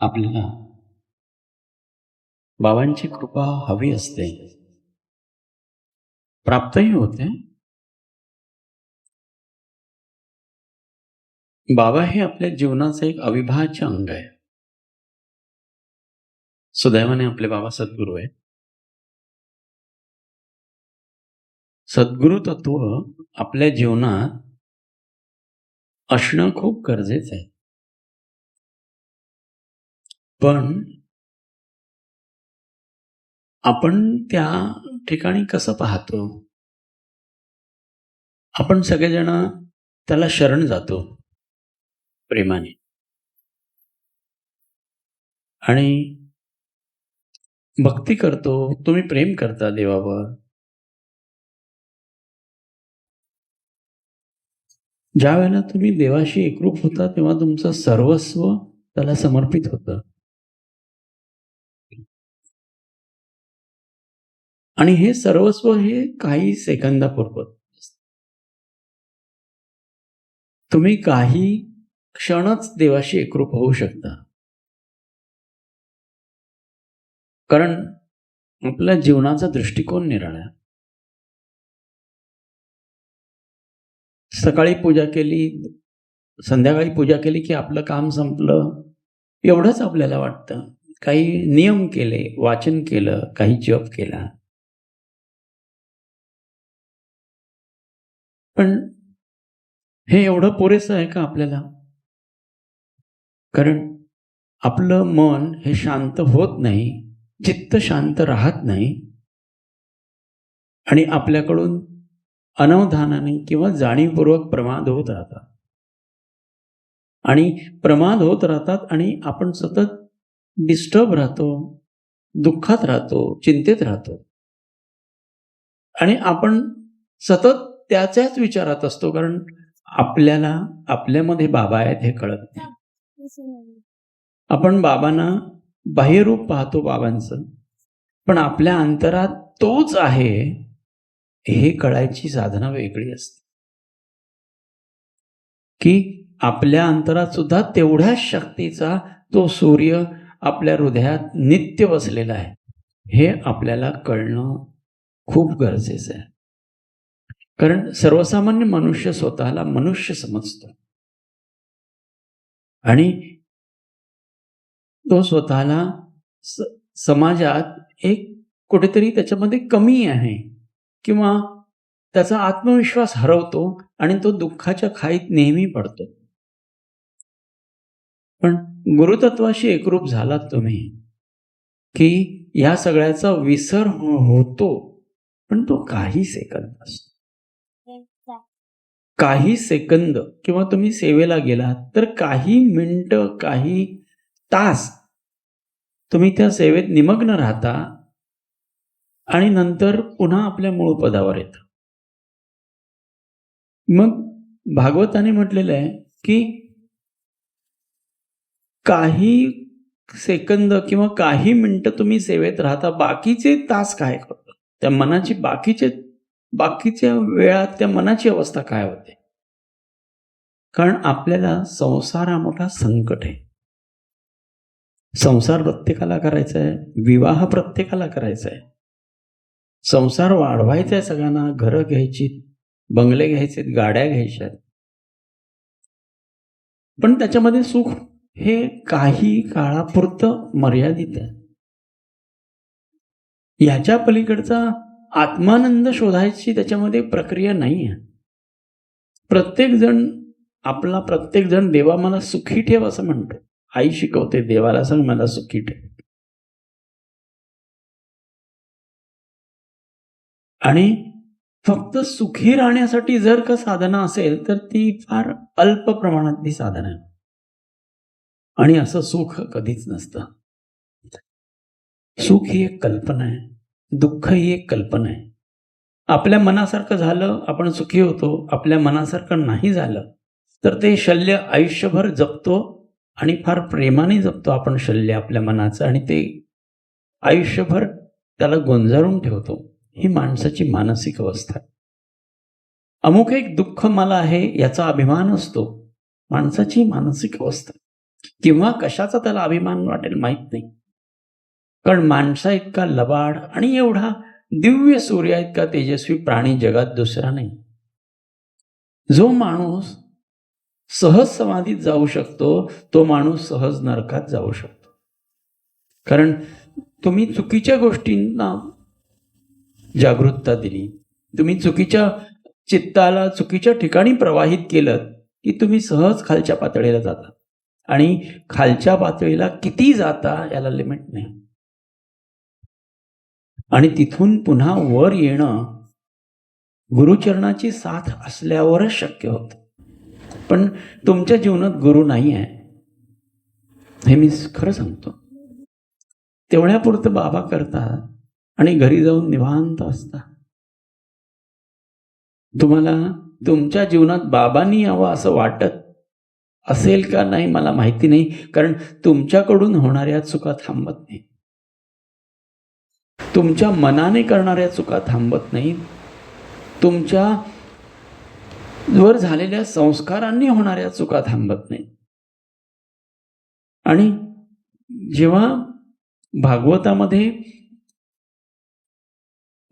आपल्याला बाबांची कृपा हवी असते, प्राप्तही होते. बाबा हे आपल्या जीवनाचं एक अविभाज्य अंग आहे. सुदैवाने आपले बाबा सद्गुरू आहे. सद्गुरु तत्व आपल्या जीवनात असणं खूप गरजेचं आहे. पण आपण त्या ठिकाणी कसं पाहतो? आपण सगळेजण त्याला शरण जातो प्रेमाने, आणि भक्ती करतो. तुम्ही प्रेम करता देवावर. ज्या वेळेला तुम्ही देवाशी एकरूप होता तेव्हा तुमचं सर्वस्व त्याला समर्पित होतं. आणि हे सर्वस्व हे काही सेकंदापूर्वत, तुम्ही काही क्षणच देवाशी एकरूप होऊ शकता. कारण आपल्या जीवनाचा दृष्टिकोन निराळा. सकाळी पूजा केली, संध्याकाळी पूजा केली की आपलं काम संपलं, एवढंच आपल्याला वाटतं. काही नियम केले, वाचन केलं, काही जप केला, पण हे एवढं पुरेसं आहे का आपल्याला? कारण आपलं मन हे शांत होत नाही, चित्त शांत राहत नाही, आणि आपल्याकडून अनवधानाने किंवा जाणीवपूर्वक प्रमाद होत राहतात. आणि प्रमाद होत राहतात आणि आपण सतत डिस्टर्ब राहतो, दुःखात राहतो, चिंतेत राहतो, आणि आपण सतत त्याच्याच विचारात असतो. कारण आपल्याला आपल्यामध्ये बाबा आहेत हे कळत नाही. आपण बाबांना बाह्यरूप पाहतो बाबांचं, पण आपल्या अंतरात तोच आहे हे कळायची साधना वेगळी असते. की आपल्या अंतरात सुद्धा तेवढ्याच शक्तीचा तो सूर्य आपल्या हृदयात नित्य बसलेला आहे, हे आपल्याला कळणं खूप गरजेचं आहे. कारण सर्वसामान्य मनुष्य स्वतःला मनुष्य समजतो, आणि तो स्वतःला समाजात एक कुठेतरी त्याच्यामध्ये कमी आहे, किंवा त्याचा आत्मविश्वास हरवतो आणि तो दुःखाच्या खाईत नेहमी पडतो. पण गुरुतत्वाशी एकरूप झालात तुम्ही की या सगळ्याचा विसर होतो, पण तो काही सेकंद असतो. काही सेकंद, किंवा तुम्ही सेवेला गेलात तर काही मिनिटं, काही तास तुम्ही त्या सेवेत निमग्न राहता, आणि नंतर पुन्हा आपल्या मूळ पदावर येतं. मग भागवताने म्हटलेलं आहे की काही सेकंद किंवा काही मिनिटं तुम्ही सेवेत राहता, बाकीचे तास काय करतो? त्या मनाची बाकीच्या वेळात त्या मनाची अवस्था काय होते? कारण आपल्याला संसार हा मोठा संकट आहे. संसार प्रत्येकाला करायचा आहे, विवाह प्रत्येकाला करायचा आहे, संसार वाढवायचा आहे सगळ्यांना, घरं घ्यायची, बंगले घ्यायचे, गाड्या घ्यायच्या, पण त्याच्यामध्ये सुख हे काही काळापुरतं मर्यादित आहे. याच्या पलीकडचा आत्मानंद शोधायची त्याच्यामध्ये प्रक्रिया नाही आहे. प्रत्येक जण देवा मला सुखी ठेव असं म्हणतो. आई शिकवते, देवाला सांग मला सुखी ठेव. आणि फक्त सुखी राहण्यासाठी जर का साधना असेल तर ती फार अल्प प्रमाणातली साधना आहे, आणि असं सुख कधीच नसतं. सुख ही एक कल्पना आहे, दुःख ही एक कल्पना आहे. आपल्या मनासारखं झालं आपण सुखी होतो, आपल्या मनासारखं नाही झालं तर ते शल्य आयुष्यभर जपतो, आणि फार प्रेमाने जपतो आपण शल्य आपल्या मनाचं, आणि ते आयुष्यभर त्याला गोंजाळून ठेवतो. ही माणसाची मानसिक अवस्था आहे. अमुक एक दुःख मला आहे याचा अभिमान असतो, माणसाची मानसिक अवस्था. किंवा कशाचा त्याला अभिमान वाटेल माहीत नाही. कारण माणसा इतका लबाड आणि एवढा दिव्य सूर्या इतका तेजस्वी प्राणी जगात दुसरा नाही. जो माणूस सहज समाधीत जाऊ शकतो तो माणूस सहज नरकात जाऊ शकतो. कारण तुम्ही चुकीच्या गोष्टींना जागरूकता दिली, तुम्ही चुकीच्या चित्ताला चुकीच्या ठिकाणी प्रवाहित केलं की तुम्ही सहज खालच्या पातळीला जाता. आणि खालच्या पातळीला किती जाता याला लिमिट नाही. आणि तिथून पुन्हा वर येणं गुरुचरणाची साथ असल्यावरच शक्य होतं. पण तुमच्या जीवनात गुरु नाही आहे हे मी खरं सांगतो. तेवढ्यापुरतं बाबा करतात आणि घरी जाऊन निवांत असता. तुम्हाला तुमच्या जीवनात बाबांनी यावं असं वाटत असेल का नाही मला माहिती नाही. कारण तुमच्याकडून होणाऱ्या चुका थांबत नाही, तुमच्या मनाने करणाऱ्या चुका थांबत नाही, तुमच्या वर झालेल्या संस्कारांनी होणाऱ्या चुका थांबत नाही. आणि जेव्हा भागवतामध्ये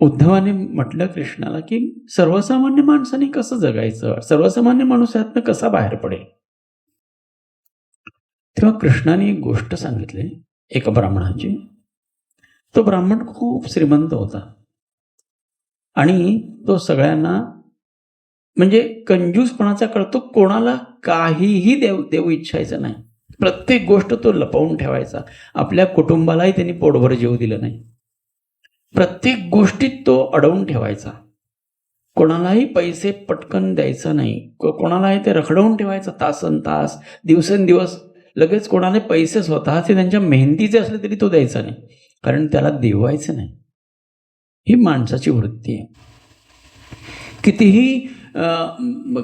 उद्धवाने म्हटलं कृष्णाला की सर्वसामान्य माणसाने कसं जगायचं, सर्वसामान्य माणूस यातनं कसा बाहेर पडेल, तेव्हा कृष्णाने एक गोष्ट सांगितली एका ब्राह्मणाची. तो ब्राह्मण खूप श्रीमंत होता आणि तो सगळ्यांना म्हणजे कंजूसपणाचा करतो, कोणाला काहीही देऊ इच्छायचं नाही. प्रत्येक गोष्ट तो लपवून ठेवायचा. आपल्या कुटुंबालाही त्यांनी पोटभर जेवू दिलं नाही. प्रत्येक गोष्टीत तो अडवून ठेवायचा. कोणालाही पैसे पटकन द्यायचा नाही, कोणालाही ते रखडवून ठेवायचं तासन तास, दिवसेंदिवस. लगेच कोणाला पैसे स्वतःचे त्यांच्या मेहनतीचे असले तरी तो द्यायचा नाही, कारण त्याला देवायचं नाही. ही माणसाची वृत्ती आहे. कितीही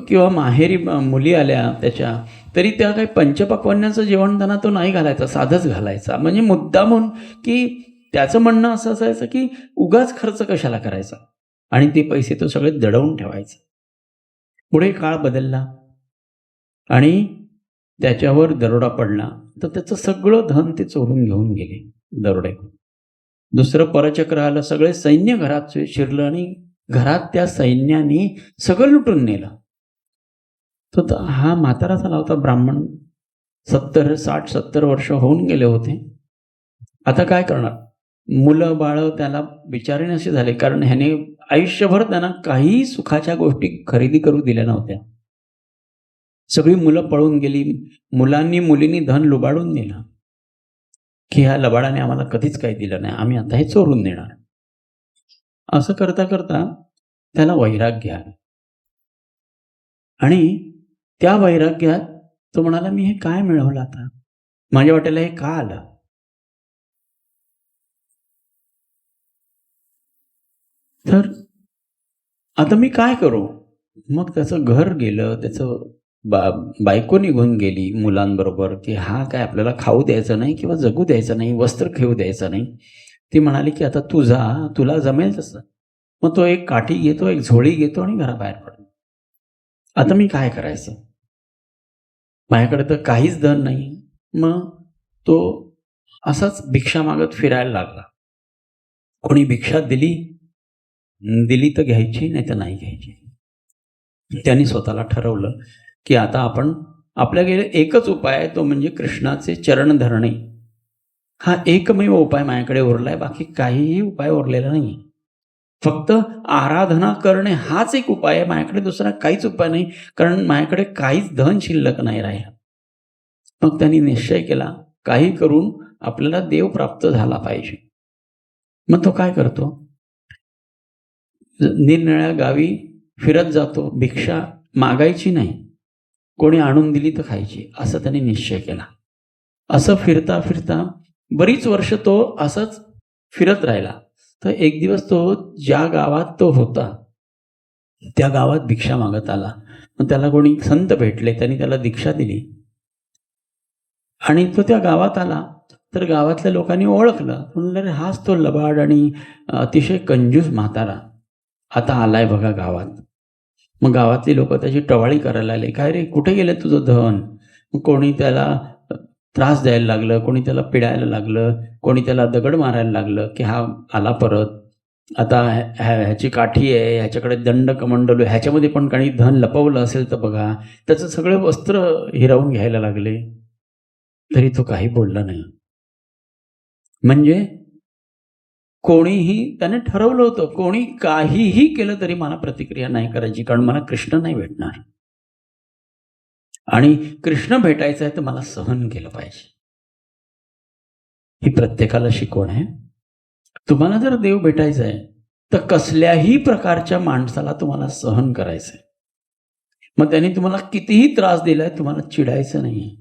किंवा माहेरी मुली आल्या त्याच्या तरी त्या काही पंचपक्वान्नाचं जेवण त्यांना तो नाही घालायचा, साधंच घालायचा. म्हणजे मुद्दा म्हणून की त्याचं म्हणणं असं असायचं की उगाच खर्च कशाला करायचा, आणि ते पैसे तो सगळे दडवून ठेवायचे. पुढे काळ बदलला आणि त्याच्यावर दरोडा पडला, तर त्याचं सगळं धन ते चोरून घेऊन गेले दरोडेखोर. दुसरं परचक्र आलं, सगळे सैन्य घरात शिरलं आणि घरात त्या सैन्याने सगळं लुटून नेलं. तर हा म्हातारा झाला होता ब्राह्मण, 60-70 वर्ष होऊन गेले होते. आता काय करणार, मुलं बाळ त्याला बिचारे असे झाले, कारण ह्याने आयुष्यभर त्यांना काही सुखाच्या गोष्टी खरेदी करू दिल्या नव्हत्या. सगळी मुलं पळून गेली, मुलांनी मुलींनी धन लुबाडून नेलं की ह्या लबाडाने आम्हाला कधीच काही दिलं नाही, आम्ही आता हे चोरून नेणार. असं करता करता त्याला वैराग्य आलं आणि त्या वैराग्यात तो म्हणाला, मी हे काय मिळवलं आता, माझ्या वाट्याला हे का आलं. तर आता मी काय करू. मग त्याचं घर गेलं, त्याचं बायको निघून गेली मुलांबरोबर की हा काय आपल्याला खाऊ द्यायचं नाही किंवा जगू द्यायचं नाही, वस्त्र घेऊ द्यायचं नाही. ती म्हणाली की आता तू जा, तुला जमेल तसं. मग तो एक काठी घेतो, एक झोळी घेतो आणि घराबाहेर पडतो. आता मी काय करायचं, माझ्याकडे तर काहीच धन नाही. मग तो असाच भिक्षा मागत फिरायला लागला. कोणी भिक्षा दिली तर घ्यायची, नाही तर नाही घ्यायची. त्यांनी स्वतःला ठरवलं की आता आपल्याकडे एकच उपाय आहे, तो म्हणजे कृष्णाचे चरण धरणे. हा एकमेव उपाय माझ्याकडे उरलाय, बाकी काहीही उपाय उरलेला नाही. फक्त आराधना करणे हाच एक उपाय आहे, माझ्याकडे दुसरा काहीच उपाय नाही, कारण माझ्याकडे काहीच धन शिल्लक नाही राहिला. मग त्यांनी निश्चय केला, काही करून आपल्याला देव प्राप्त झाला पाहिजे. मग तो काय करतो, निरनिराळ्या गावी फिरत जातो. भिक्षा मागायची नाही, कोणी आणून दिली तर खायची, असं त्यांनी निश्चय केला. असं फिरता फिरता बरीच वर्ष तो असंच फिरत राहिला. तर एक दिवस तो ज्या गावात तो होता त्या गावात भिक्षा मागत आला. मग त्याला कोणी संत भेटले, त्यांनी त्याला दीक्षा दिली आणि तो त्या गावात आला. तर गावातल्या लोकांनी ओळखलं, म्हणलं हाच तो लबाड आणि अतिशय कंजूस म्हातारा आता आलाय बघा गावात. मग गावातली लोक त्याची टवाळी करायला लागले, काय रे कुठे गेले तुझं धन. मग कोणी त्याला त्रास द्यायला लागलं, कोणी त्याला पिडायला लागलं, कोणी त्याला दगड मारायला लागलं की हा आला परत, आता ह्याची काठी आहे, ह्याच्याकडे दंड कमंडलू, ह्याच्यामध्ये पण काही धन लपवलं असेल तर बघा, त्याचं सगळे वस्त्र हिरावून घ्यायला लागले, तरी तो काही बोलला नाही. म्हणजे कोणीही त्याने ठरवलं होतं, कोणी काहीही केलं तरी मला प्रतिक्रिया नाही करायची, कारण मला कृष्ण नाही भेटणार आणि कृष्ण भेटायचं आहे तर मला सहन केलं पाहिजे. ही प्रत्येकाला शिकवण आहे. तुम्हाला जर देव भेटायचा आहे तर कसल्याही प्रकारच्या माणसाला तुम्हाला सहन करायचं आहे. मग त्यांनी तुम्हाला कितीही त्रास दिलाय, तुम्हाला चिडायचं नाही.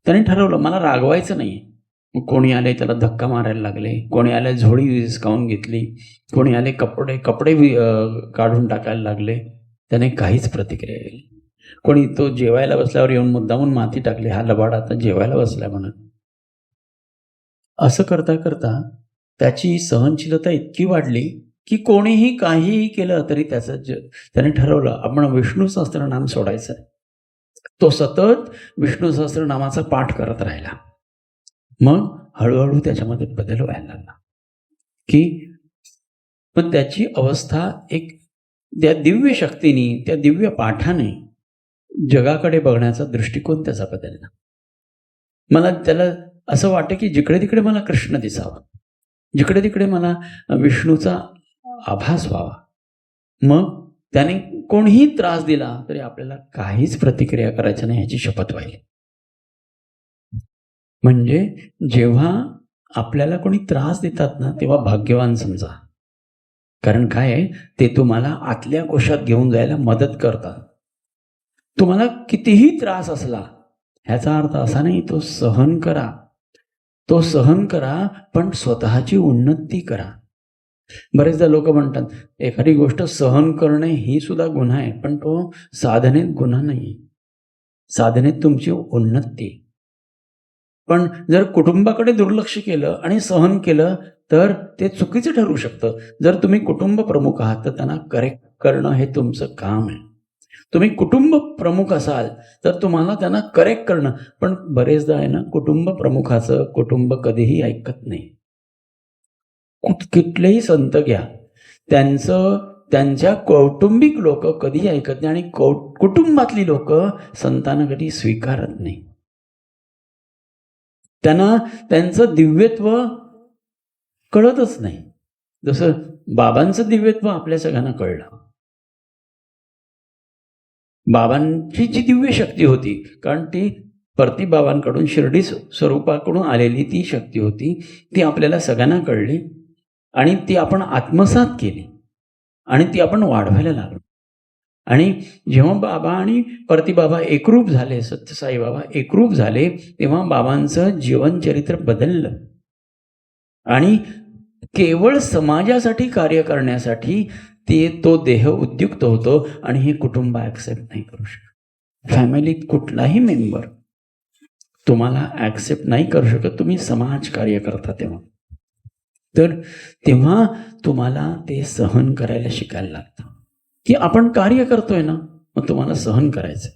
त्याने ठरवलं मला रागवायचं नाही. मग कोणी आले त्याला धक्का मारायला लागले, कोणी आले झोळी हिसकावून घेतली, कोणी आले कपडे काढून टाकायला लागले, त्याने काहीच प्रतिक्रिया केली. कोणी तो जेवायला बसल्यावर येऊन मुद्दामून माती टाकली, हा लबाड आता जेवायला बसलाय म्हणत. असं करता करता त्याची सहनशीलता इतकी वाढली की कोणीही काहीही केलं तरी त्याने ठरवलं आपण विष्णू सहस्त्रनाम सोडायचं. तो सतत विष्णू सहस्त्रनामाचा पाठ करत राहिला. मग हळूहळू त्याच्यामध्ये बदल व्हायला लागला की पण त्याची अवस्था एक त्या दिव्य शक्तीने, त्या दिव्य पाठाने जगाकडे बघण्याचा दृष्टिकोन त्याचा बदलला. मला त्याला असं वाटतं की जिकडे तिकडे मला कृष्ण दिसावा, जिकडे तिकडे मला विष्णूचा आभास व्हावा. मग त्याने कोणीही त्रास दिला तरी आपल्याला काहीच प्रतिक्रिया करायची नाही ह्याची शपथ व्हायली. म्हणजे जेव्हा आपल्याला कोणी त्रास देतात ना तेव्हा भाग्यवान समजा, कारण काय आहे ते तुम्हाला आतल्या कोशात घेऊन जायला मदत करतात. तुम्हाला कितीही त्रास असला ह्याचा अर्थ असा नाही तो सहन करा, तो सहन करा पण स्वतःची उन्नती करा. बरेचदा लोक म्हणतात एखादी गोष्ट सहन करणे ही सुद्धा गुन्हा आहे, पण तो साधनेत गुन्हा नाही, साधनेत तुमची उन्नती. पण जर कुटुंबाकडे दुर्लक्ष केलं आणि सहन केलं तर ते चुकीचं ठरू शकतं. जर तुम्ही कुटुंब प्रमुख आहात तर त्यांना करेक्ट करणं हे तुमचं काम आहे. तुम्ही कुटुंब प्रमुख असाल तर तुम्हाला त्यांना करेक्ट करणं, पण बरेचदा आहे ना कुटुंब प्रमुखाचं कुटुंब कधीही ऐकत नाही. कुठलेही संत घ्या, त्यांच्या कौटुंबिक लोक कधीही ऐकत नाही आणि कुटुंबातली लोक संतांना कधी स्वीकारत नाही. त्यांना त्यांचं दिव्यत्व कळतच नाही. जसं बाबांचं दिव्यत्व आपल्या सगळ्यांना कळलं. बाबांची जी दिव्य शक्ती होती, कारण ती परतीबाबांकडून शिर्डी स्वरूपाकडून आलेली ती शक्ती होती, ती आपल्याला सगळ्यांना कळली आणि ती आपण आत्मसात केली आणि ती आपण वाढवायला लागलो. आणि जेव्हा बाबा आणि परतीबाबा एकरूप झाले, सत्यसाई बाबा एकरूप झाले, तेव्हा बाबांचं जीवनचरित्र बदललं आणि केवळ समाजासाठी कार्य करण्यासाठी तो देह उद्युक्त होतो आणि हे कुटुंब ॲक्सेप्ट नाही करू शकत. फॅमिलीत कुठलाही मेंबर तुम्हाला ॲक्सेप्ट नाही करू शकत. तुम्ही समाज कार्य करता तेव्हा तुम्हाला ते सहन करायला शिकायला लागतं की आपण कार्य करतोय ना, मग तुम्हाला सहन करायचं.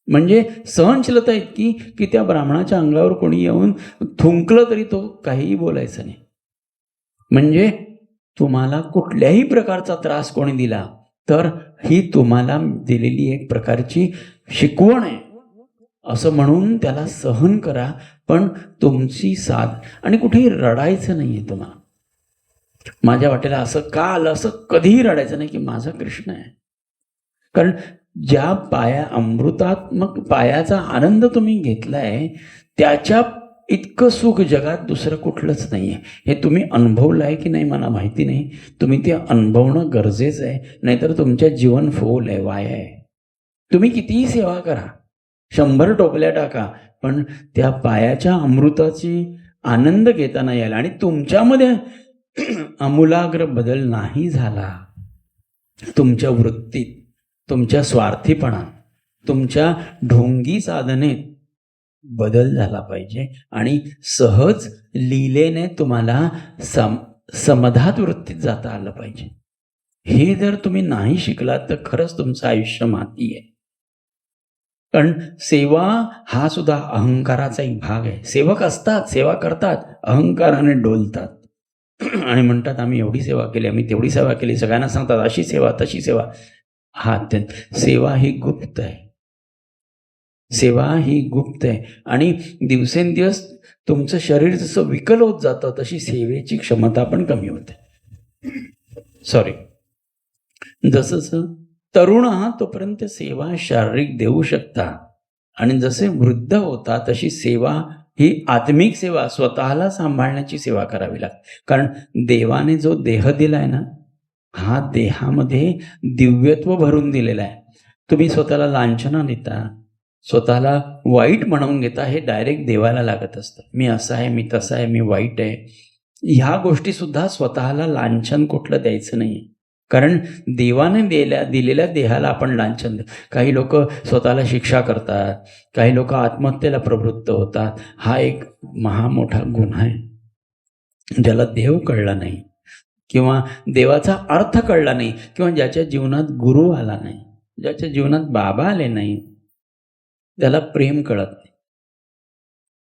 म्हणजे सहनशीलता इतकी की त्या ब्राह्मणाच्या अंगावर कोणी येऊन थुंकलं तरी तो काहीही बोलायचं नाही. म्हणजे तुम्हाला कुठल्याही प्रकारचा त्रास कोणी दिला तर ही तुम्हाला दिलेली एक प्रकारची शिकवण आहे असं म्हणून त्याला सहन करा, पण तुमची साथ. आणि कुठेही रडायचं नाहीये तुम्हाला. माझ्या वाटेला असं का आलं असं कधीही रडायचं नाही की माझा कृष्ण आहे. कारण ज्या अमृतात्मक पायाचा आनंद तुम्ही घेतलाय त्याच्या इतकं सुख जगात दुसरं कुठलंच नाहीये. हे तुम्ही अनुभवलं आहे की नाही मला माहिती नाही. तुम्ही ते अनुभवणं गरजेचं आहे, नाहीतर तुमच्या जीवन फोल आहे, वाया आहे. तुम्ही कितीही सेवा करा, 100 टोपल्या टाका, पण त्या पायाच्या अमृताची आनंद घेताना यायला आणि तुमच्यामध्ये आमूलाग्र बदल नाही झाला, तुमच्या वृत्तीत, तुमच्या स्वार्थीपणात, तुमच्या ढोंगी साधनेत बदल झाला पाहिजे आणि सहज लीलेने तुम्हाला समधात वृत्तीत जाता आलं पाहिजे. हे जर तुम्ही नाही शिकलात तर खरंच तुमचं आयुष्य माती आहे. कारण सेवा हा सुद्धा अहंकाराचा एक भाग आहे. सेवक असतात, सेवा करतात, अहंकाराने डोलतात आणि म्हणतात आम्ही एवढी सेवा केली, आम्ही तेवढी सेवा केली, सगळ्यांना सांगतात अशी सेवा तशी सेवा. हा सेवा ही गुप्त आहे. सेवा ही गुप्त आहे आणि दिवसेंदिवस तुमचं शरीर जसं विकल होत जातं तशी सेवेची क्षमता पण कमी होते. जसं तरुण आहात तोपर्यंत सेवा शारीरिक देऊ शकता आणि जसे वृद्ध होता तशी सेवा ही आत्मिक सेवा, स्वतःला सांभाळण्याची सेवा करावी लागते. कारण देवाने जो देह दिलाय ना, हा देहामध्ये दिव्यत्व भरून दिलेला आहे. तुम्ही स्वतःला लांछना देता, स्वतःला वाईट म्हणून घेता, हे डायरेक्ट देवाला लागत असतं. मी असा आहे, मी तसा आहे, मी वाईट आहे, ह्या गोष्टी सुद्धा स्वतःला लांछन कुठलं द्यायचं नाही. कारण देवाने दिलेल्या देहाला आपण लांछन देतो. काही लोक स्वतःला शिक्षा करतात, काही लोक आत्महत्येला प्रवृत्त होतात. हा एक महामोठा गुन्हा आहे. ज्याला देव कळला नाही किंवा देवाचा अर्थ कळला नाही किंवा ज्याच्या जीवनात गुरु आला नाही, ज्याच्या जीवनात बाबा आले नाही, त्याला प्रेम कळत नाही.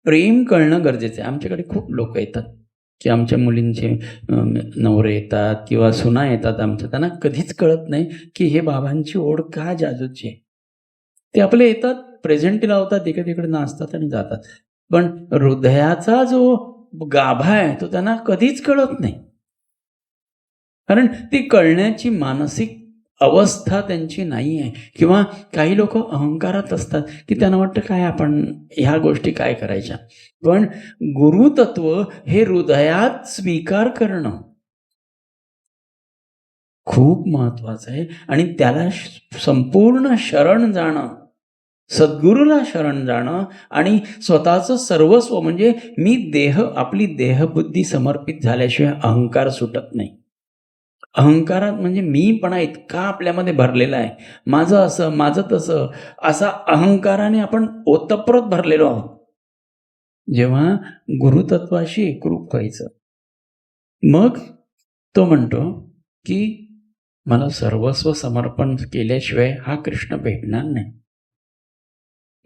प्रेम कळणं गरजेचं आहे. आमच्याकडे खूप लोक येतात की आमच्या मुलींचे नवरे येतात किंवा सुना येतात आमच्या, त्यांना कधीच कळत नाही की हे बाबांची ओढ का जादूची आहे. ते आपले येतात, प्रेझेंट लावतात, इकडे तिकडे नाचतात आणि जातात, पण हृदयाचा जो गाभा आहे तो त्यांना कधीच कळत नाही. कारण ती कळण्याची मानसिक अवस्था त्यांची नाही आहे. किंवा काही लोक अहंकारात असतात की त्यांना वाटतं काय आपण ह्या गोष्टी काय करायच्या. पण गुरुतत्व हे हृदयात स्वीकार करणं खूप महत्वाचं आहे आणि त्याला संपूर्ण शरण जाणं, सद्गुरूला शरण जाणं आणि स्वतःचं सर्वस्व म्हणजे मी देह, आपली देहबुद्धी समर्पित झाल्याशिवाय अहंकार सुटत नाही. अहंकारात म्हणजे मीपणा इतका आपल्यामध्ये भरलेला आहे, माझं असं, माझं तसं, असा अहंकाराने आपण ओतप्रोत भरलेलो आहोत. जेव्हा गुरुतत्वाशी एकरूप व्हायचं, मग तो म्हणतो की मला सर्वस्व समर्पण केल्याशिवाय हा कृष्ण भेटणार नाही.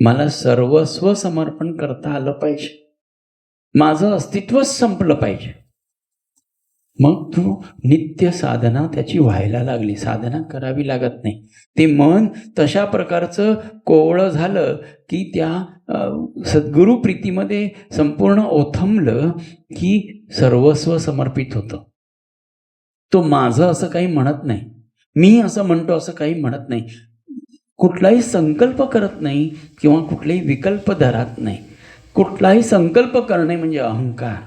मला सर्वस्व समर्पण करता आलं पाहिजे, माझं अस्तित्वच संपलं पाहिजे. मग तू नित्य साधना त्याची व्हायला लागली, साधना करावी लागत नाही. ते मन तशा प्रकारचं कोवळं झालं की त्या सद्गुरु प्रीतीमध्ये संपूर्ण ओथंबलं की सर्वस्व समर्पित होतं. तो माझं असं काही म्हणत नाही, मी असं म्हणतो असं काही म्हणत नाही, कुठलाही संकल्प करत नाही किंवा कुठलाही विकल्प धरत नाही. कुठलाही संकल्प करणे म्हणजे अहंकार,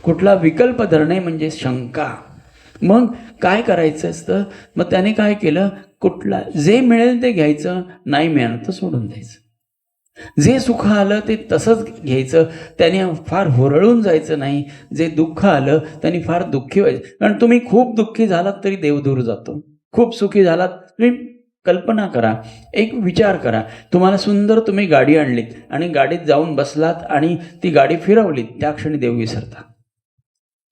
कुठला विकल्प धरणे म्हणजे शंका. मग काय करायचं असतं, मग त्याने काय केलं, कुठला जे मिळेल ते घ्यायचं, नाही मिळालं तर सोडून द्यायचं. जे सुख आलं ते तसंच घ्यायचं, त्याने फार हुरळून जायचं नाही. जे दुःख आलं त्याने फार दुःखी व्हायचं. कारण तुम्ही खूप दुःखी झालात तरी देव दूर जातो, खूप सुखी झालात तरी. कल्पना करा, एक विचार करा, तुम्हाला सुंदर तुम्ही गाडी आणलीत आणि गाडीत जाऊन बसलात आणि ती गाडी फिरवलीत, त्या क्षणी देव विसरता.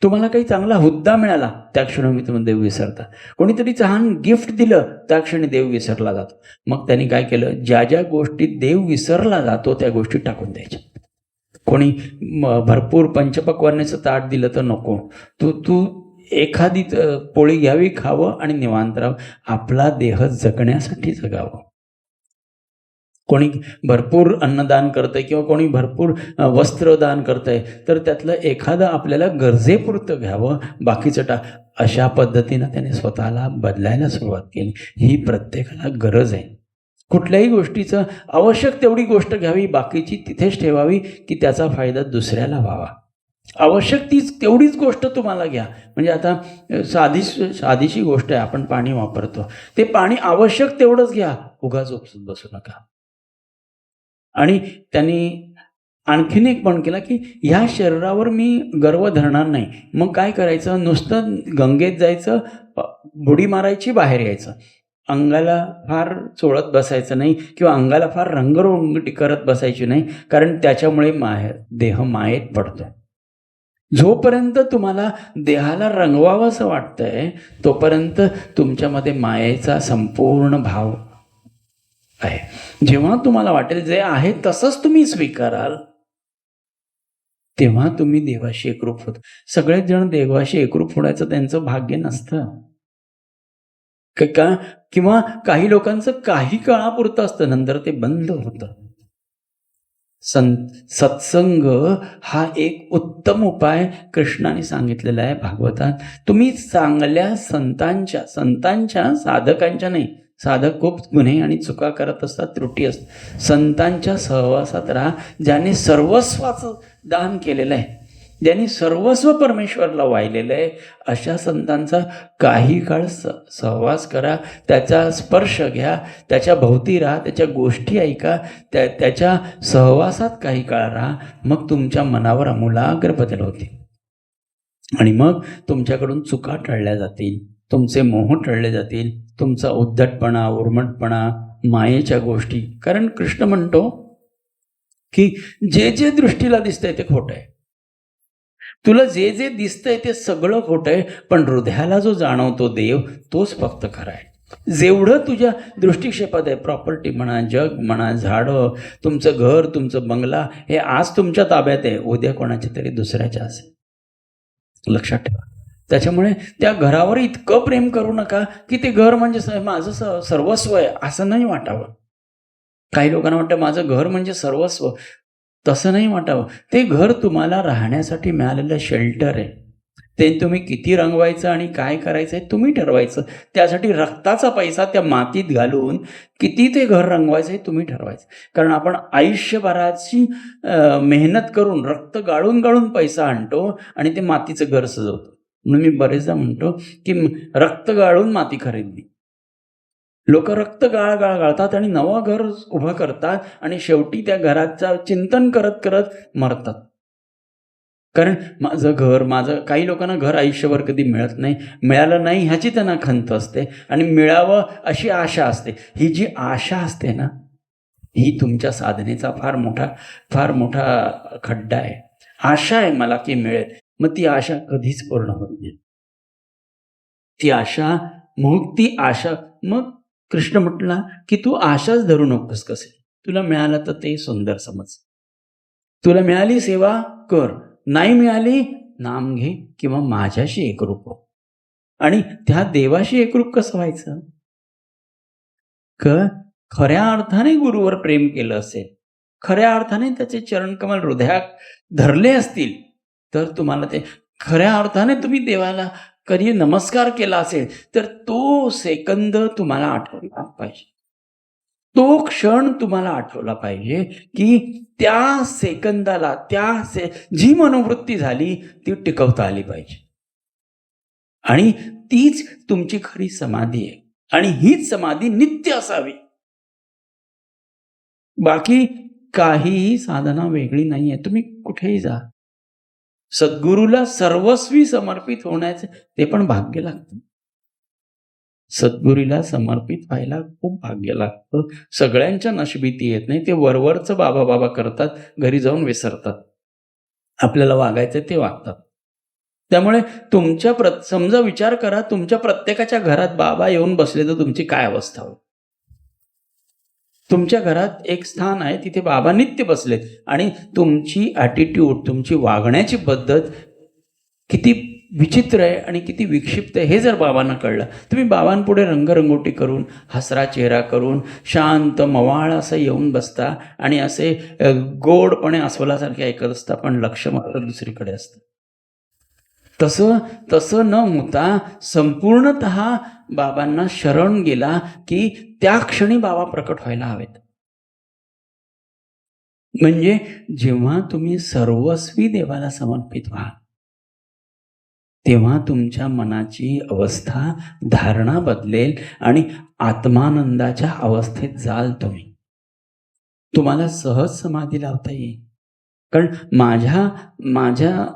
तुम्हाला काही चांगला हुद्दा मिळाला, त्या क्षणी तुम्ही देव विसरता. कोणीतरी छान गिफ्ट दिलं, त्या क्षणी देव विसरला जातो. मग त्यांनी काय केलं, ज्या ज्या गोष्टीत देव विसरला जातो त्या गोष्टी टाकून द्यायच्या. कोणी भरपूर पंचपक्वान्याचं ताट दिलं तर नको, तू एखादी पोळी घ्यावी, खावं आणि निवांत राहावं. आपला देह जगण्यासाठी जगावं. कोणी भरपूर अन्नदान करतंय किंवा कोणी भरपूर वस्त्रदान करतंय, तर त्यातलं एखादं आपल्याला गरजेपुरतं घ्यावं, बाकीचं अशा पद्धतीनं त्याने स्वतःला बदलायला सुरुवात केली. ही प्रत्येकाला गरज आहे. कुठल्याही गोष्टीचं आवश्यक तेवढी गोष्ट घ्यावी, बाकीची तिथेच ठेवावी की त्याचा फायदा दुसऱ्याला व्हावा. आवश्यक तेवढीच गोष्ट तुम्हाला घ्या. म्हणजे आता साधीशी गोष्ट आहे, आपण पाणी वापरतो, ते पाणी आवश्यक तेवढंच घ्या, उगाच उपसून बसू नका. आणि त्यांनी आणखीन एक पण केला की ह्या शरीरावर मी गर्व धरणार नाही. मग काय करायचं, नुसतं गंगेत जायचं, बुडी मारायची, बाहेर यायचं. अंगाला फार चोळत बसायचं नाही किंवा अंगाला फार रंगरंगटी करत बसायची नाही, कारण त्याच्यामुळे देह मायेत पडतो. जोपर्यंत तुम्हाला देहाला रंगवावं असं वाटतंय तोपर्यंत तुमच्यामध्ये मायेचा संपूर्ण भाव आहे. जेव्हा तुम्हाला वाटेल जे आहे तसंच तुम्ही स्वीकाराल, तेव्हा तुम्ही देवाशी एकरूप होत. सगळेच जण देवाशी एकरूप होण्याचं त्यांचं भाग्य नसतं का, किंवा काही लोकांचं काही काळापुरतं असतं, नंतर ते बंद होतं. सत्संग हा एक उत्तम उपाय कृष्णाने सांगितलेला आहे भागवतात. तुम्ही चांगल्या संतांच्या साधकांच्या नाही, साधक खूप गुन्हे आणि चुका करत असतात, त्रुटी असतात. संतांच्या सहवासात राहा, ज्याने सर्वस्वाचं दान केलेलं आहे, ज्यांनी सर्वस्व परमेश्वरला वाहिलेलं आहे, अशा संतांचा काही काळ सहवास करा, त्याचा स्पर्श घ्या, त्याच्या भोवती राहा, त्याच्या गोष्टी ऐका, त्याच्या सहवासात काही काळ राहा. मग तुमच्या मनावर आमूलाग्र बदल होतील आणि मग तुमच्याकडून चुका टळल्या जातील, तुमचे मोह टळले जातील, तुमचा उद्धटपणा, उर्मटपणा, मायेच्या गोष्टी. कारण कृष्ण म्हणतो की जे जे दृष्टीला दिसतंय ते खोटं आहे. तुला जे जे दिसतंय ते सगळं खोटं आहे, पण हृदयाला जो जाणवतो देव तोच फक्त खरा आहे. जेवढं तुझ्या दृष्टिक्षेपात आहे, प्रॉपर्टी म्हणा, जग म्हणा, झाडं, तुमचं घर, तुमचं बंगला, हे आज तुमच्या ताब्यात आहे, उद्या कोणाच्या तरी दुसऱ्याच्या असेल. लक्षात ठेवा. त्याच्यामुळे त्या घरावर इतकं प्रेम करू नका की ते घर म्हणजे माझं सर्वस्व आहे असं नाही वाटावं. काही लोकांना वाटतं माझं घर म्हणजे सर्वस्व, तसं नाही वाटावं. ते घर तुम्हाला राहण्यासाठी मिळालेलं शेल्टर आहे. ते तुम्ही किती रंगवायचं आणि काय करायचं आहे तुम्ही ठरवायचं. त्यासाठी रक्ताचा पैसा त्या मातीत घालून किती ते घर रंगवायचं हे तुम्ही ठरवायचं. कारण आपण आयुष्यभराची मेहनत करून रक्त गाळून गाळून पैसा आणतो आणि ते मातीचं घर सजवतो. म्हणून मी बरेचदा म्हणतो की रक्त गाळून माती खरेदी. लोक रक्त गाळतात आणि नवं घर उभं करतात आणि शेवटी त्या घराचं चिंतन करत करत मरतात. कारण माझं काही लोकांना घर आयुष्यभर कधी मिळत नाही, मिळालं नाही ह्याची त्यांना खंत असते आणि मिळावं अशी आशा असते. ही जी आशा असते ना, ही तुमच्या साधनेचा फार मोठा खड्डा आहे. आशा आहे मला की मिळेल, मग ती आशा कधीच पूर्ण होत नाही. ती आशा मग कृष्ण म्हटला की तू आशाच धरू नकोस. कसे तुला मिळालं तर ते सुंदर समज, तुला मिळाली सेवा कर, नाही मिळाली नाम घे किंवा माझ्याशी एकरूप हो. आणि त्या देवाशी एकरूप कसं व्हायचं? खऱ्या अर्थाने गुरुवर प्रेम केलं असेल, खऱ्या अर्थाने त्याचे चरणकमल हृदयात धरले असतील तर तुम्हाला ते खऱ्या अर्थाने तुम्ही देवाला कधी नमस्कार केला असेल तर तो सेकंद तुम्हाला आठवला पाहिजे, तो क्षण तुम्हाला आठवला पाहिजे की त्या सेकंदाला जी मनोवृत्ती झाली ती टिकवता आली पाहिजे. आणि तीच तुमची खरी समाधी आहे आणि हीच समाधी नित्य असावी. बाकी काहीही साधना वेगळी नाहीये. तुम्ही कुठेही जा, सद्गुरूला सर्वस्वी समर्पित होण्याचे ते पण भाग्य लागतं. सद्गुरूला समर्पित व्हायला खूप भाग्य लागतं. सगळ्यांच्या नशिबीती येत नाही. ते वरवरचं बाबा बाबा करतात, घरी जाऊन विसरतात. आपल्याला वागायचं ते वागतात. त्यामुळे समजा विचार करा, तुमच्या प्रत्येकाच्या घरात बाबा येऊन बसले तर तुमची काय अवस्था होईल? तुमच्या घरात एक स्थान आहे, तिथे बाबा नित्य बसलेत आणि तुमची ॲटिट्यूड, तुमची वागण्याची पद्धत किती विचित्र आहे आणि किती विक्षिप्त आहे हे जर बाबांना कळलं, तुम्ही बाबांपुढे रंगरंगोटी करून, हसरा चेहरा करून, शांत मवाळ असं येऊन बसता आणि असे गोडपणे अस्वलासारखे ऐकत असता, पण लक्ष मात्र दुसरीकडे असतं. तसं न होता संपूर्णतः बाबांना शरण गेला की त्या क्षणी बाबा प्रकट व्हायला हवेत. म्हणजे जेव्हा तुम्ही सर्वस्वी देवाला समर्पित व्हाल तेव्हा तुमच्या मनाची अवस्था, धारणा बदलेल आणि आत्मानंदाच्या अवस्थेत जाल. तुम्हाला सहज समाधी लावता येईल. कारण माझ्या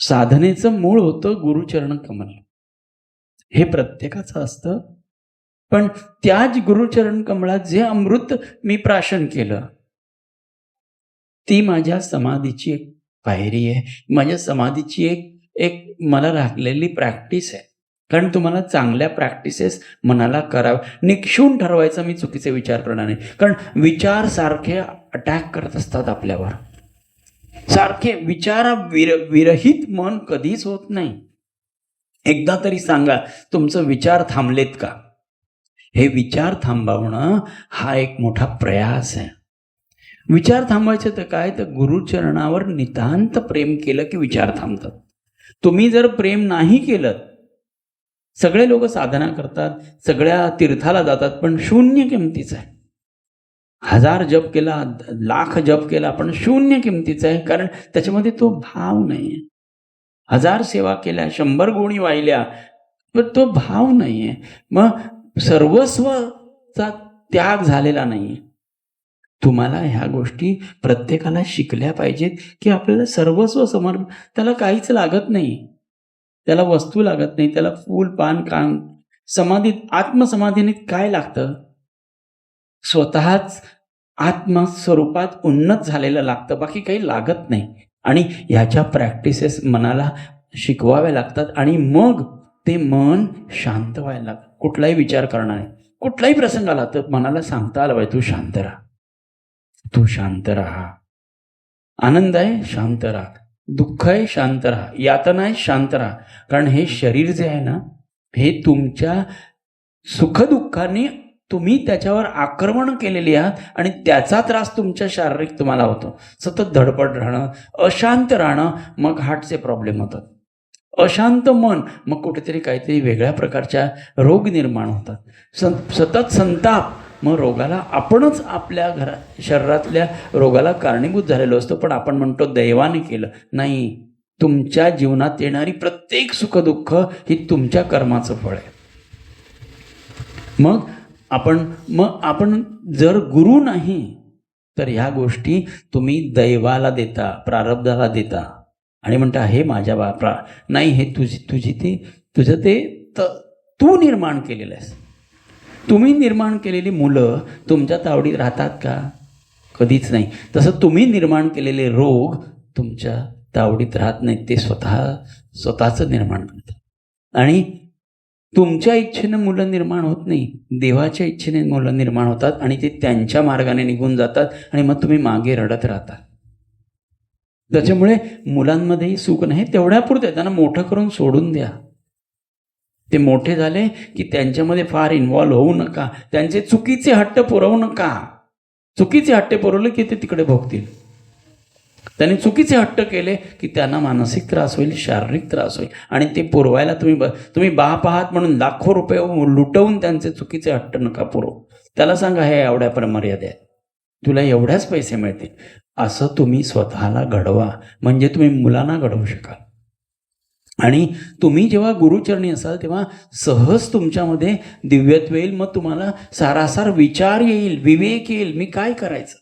साधनेचं मूळ होतं गुरुचरण कमल. हे प्रत्येकाचं असतं, पण त्याच गुरुचरण कमळात जे अमृत मी प्राशन केलं ती माझ्या समाधीची एक पायरी आहे, माझ्या समाधीची एक मला लागलेली प्रॅक्टिस आहे. कारण तुम्हाला चांगल्या प्रॅक्टिसेस मनाला कराव्या. निक्षून ठरवायचं मी चुकीचे विचार करणार नाही, कारण विचार सारखे अटॅक करत असतात आपल्यावर. सारखे विरहित मन कधीच होत नाही. एकदा तरी सांगा, तुमचं विचार थांबलेत का? हे विचार थांबवणं हा एक मोठा प्रयास आहे. विचार थांबवायचे तर काय, तर गुरुचरणावर नितांत प्रेम केलं की विचार थांबतात. तुम्ही जर प्रेम नाही केलं, सगळे लोक साधना करतात, सगळ्या तीर्थाला जातात, पण शून्य किमतीचं आहे. 1000 जप केला, 1,00,000 जप केला, पण शून्य किमतीचं आहे, कारण त्याच्यामध्ये तो भाव नाहीये. 1000 सेवा केल्या, 100 गुणी वाहिल्या, पण तो भाव नाहीये. मग सर्वस्वचा त्याग झालेला नाहीये. तुम्हाला ह्या गोष्टी प्रत्येकाला शिकल्या पाहिजेत की आपल्याला सर्वस्व समर्पण, त्याला काहीच लागत नाही, त्याला वस्तू लागत नाही, त्याला फूल पान काम. समाधीत, आत्मसमाधीने काय लागतं? स्वतःच आत्मस्वरूपात उन्नत झालेलं लागतं, बाकी काही लागत नाही. आणि ह्याच्या प्रॅक्टिसेस मनाला शिकवाव्या लागतात, आणि मग ते मन शांत व्हायला लागतं. कुठलाही विचार करणार नाही, कुठलाही प्रसंग आला तर मनाला सांगता आला पाहिजे, तू शांत राहा, तू शांत राहा. आनंद आहे, शांत राहा. दुःख आहे, शांत राहा. यातना आहे, शांत राहा. कारण हे शरीर जे आहे ना, हे तुमच्या सुखदुःखाने तुम्ही त्याच्यावर आक्रमण केलेले आहात, आणि त्याचा त्रास तुमच्या शारीरिक तुम्हाला होतो. सतत धडपड राहणं, अशांत राहणं, मग हार्टचे प्रॉब्लेम होतात. अशांत मन, मग कुठेतरी काहीतरी वेगळ्या प्रकारच्या रोग निर्माण होतात. सतत संताप, मग रोगाला आपणच आपल्या शरीरातल्या रोगाला कारणीभूत झालेलो असतो. पण आपण म्हणतो दैवाने केलं. नाही, तुमच्या जीवनात येणारी प्रत्येक सुखदुःख ही तुमच्या कर्माचं फळ आहे. मग आपण जर गुरु नाही तर ह्या गोष्टी तुम्ही दैवाला देता, प्रारब्धाला देता, आणि म्हणता हे माझ्या बापरा. नाही, हे तुझं ते तू निर्माण केलेलं आहेस. तुम्ही निर्माण केलेली मुलं तुमच्या तावडीत राहतात का? कधीच नाही. तसं तुम्ही निर्माण केलेले रोग तुमच्या तावडीत राहत नाहीत, ते स्वतःचं निर्माण करतात. आणि तुमच्या इच्छेनं मुलं निर्माण होत नाही, देवाच्या इच्छेने मुलं निर्माण होतात, आणि ते त्यांच्या मार्गाने निघून जातात, आणि मग तुम्ही मागे रडत राहता. त्याच्यामुळे मुलांमध्येही सुख नाही, तेवढ्यापुरते त्यांना मोठं करून सोडून द्या. ते मोठे झाले की त्यांच्यामध्ये फार इन्व्हॉल्व्ह होऊ नका. त्यांचे चुकीचे हट्ट पुरवू नका. चुकीचे हट्ट पुरवले की ते तिकडे भोगतील. त्यांनी चुकीचे हट्ट केले की त्यांना मानसिक त्रास होईल, शारीरिक त्रास होईल, आणि ते पुरवायला तुम्ही बाप आहात म्हणून लाखो रुपये लुटवून त्यांचे चुकीचे हट्ट नका पुरवू. त्याला सांगा, हे एवढ्या मर्यादा आहे, तुला एवढ्याच पैसे मिळतील. असं तुम्ही स्वतःला घडवा, म्हणजे तुम्ही मुलांना घडवू शकाल. आणि तुम्ही जेव्हा गुरुचरणी असाल तेव्हा सहज तुमच्यामध्ये दिव्यत्व येईल. मग तुम्हाला सारासार विचार येईल, विवेक येईल, मी काय करायचं.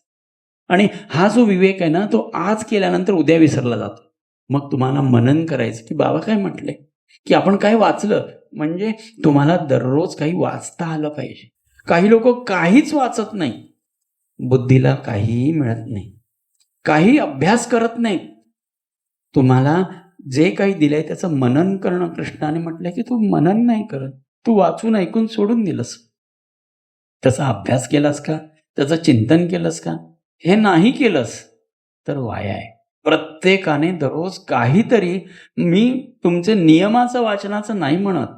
आणि हा जो विवेक आहे ना, तो आज केल्यानंतर उद्या विसरला जातो. मग तुम्हाला मनन करायचं की बाबा काय म्हटले, की आपण काय वाचलं. म्हणजे तुम्हाला दररोज काही वाचता आलं पाहिजे. काही लोक काहीच वाचत नाही, बुद्धीला काहीही मिळत नाही, काही अभ्यास करत नाही. तुम्हाला जे काही दिलंय त्याचं मनन करणं. कृष्णाने म्हटलंय की तू मनन नाही करत, तू वाचून ऐकून सोडून दिलंस. त्याचा अभ्यास केलास का? त्याचं चिंतन केलंस का? हे नाही केलंस तर वाया आहे. प्रत्येकाने दररोज काहीतरी, मी तुमचे नियमाचं वाचनाचं नाही म्हणत,